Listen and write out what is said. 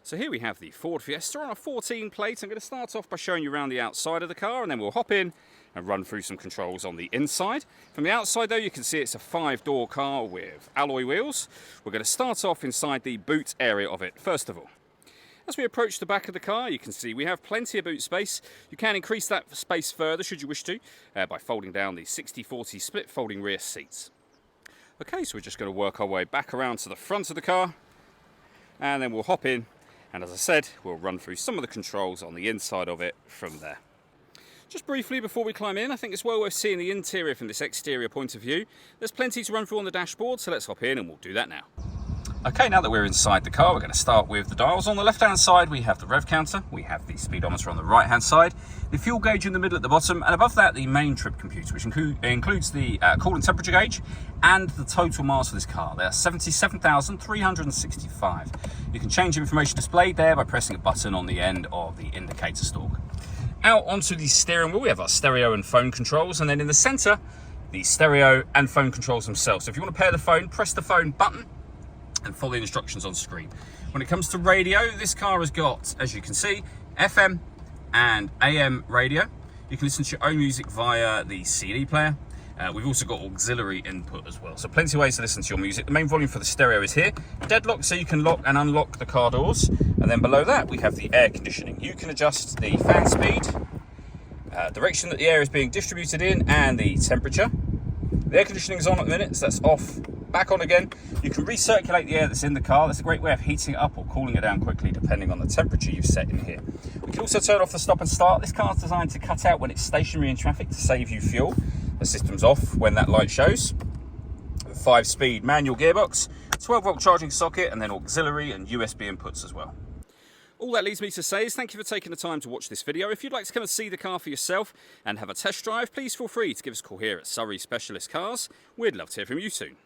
So here we have the Ford Fiesta on a 14 plate. I'm going to start off by showing you around the outside of the car, and then we'll hop in and run through some controls on the inside. From the outside though, you can see it's a 5-door car with alloy wheels. We're going to start off inside the boot area of it first of all. As we approach the back of the car, you can see we have plenty of boot space. You can increase that space further should you wish to by folding down the 60/40 split folding rear seats. Okay, so we're just going to work our way back around to the front of the car, and then we'll hop in, and as I said, we'll run through some of the controls on the inside of it from there. Just briefly before we climb in, I think it's well worth seeing the interior from this exterior point of view. There's plenty to run through on the dashboard, so let's hop in and we'll do that now. Okay, now that we're inside the car, we're going to start with the dials. On the left-hand side, we have the rev counter, we have the speedometer on the right-hand side, the fuel gauge in the middle at the bottom, and above that, the main trip computer, which includes the coolant temperature gauge and the total miles for this car. They're 77,365. You can change the information displayed there by pressing a button on the end of the indicator stalk. Out onto the steering wheel, we have our stereo and phone controls, and then in the center, the stereo and phone controls themselves. So if you want to pair the phone, press the phone button and follow the instructions on screen. When it comes to radio, this car has got, as you can see, FM and AM radio. You can listen to your own music via the CD player. We've also got auxiliary input as well. So plenty of ways to listen to your music. The main volume for the stereo is here. Deadlock, so you can lock and unlock the car doors. And then below that, we have the air conditioning. You can adjust the fan speed, direction that the air is being distributed in, and the temperature. The air conditioning is on at the minute, so that's off. Back on again. You can recirculate the air that's in the car. That's a great way of heating it up or cooling it down quickly depending on the temperature you've set in here. We can also turn off the stop and start. This car is designed to cut out when it's stationary in traffic to save you fuel. The system's off when that light shows. 5-speed manual gearbox, 12-volt charging socket, and then auxiliary and USB inputs as well. All that leaves me to say is thank you for taking the time to watch this video. If you'd like to come and see the car for yourself and have a test drive, please feel free to give us a call here at Surrey Specialist Cars. We'd love to hear from you soon.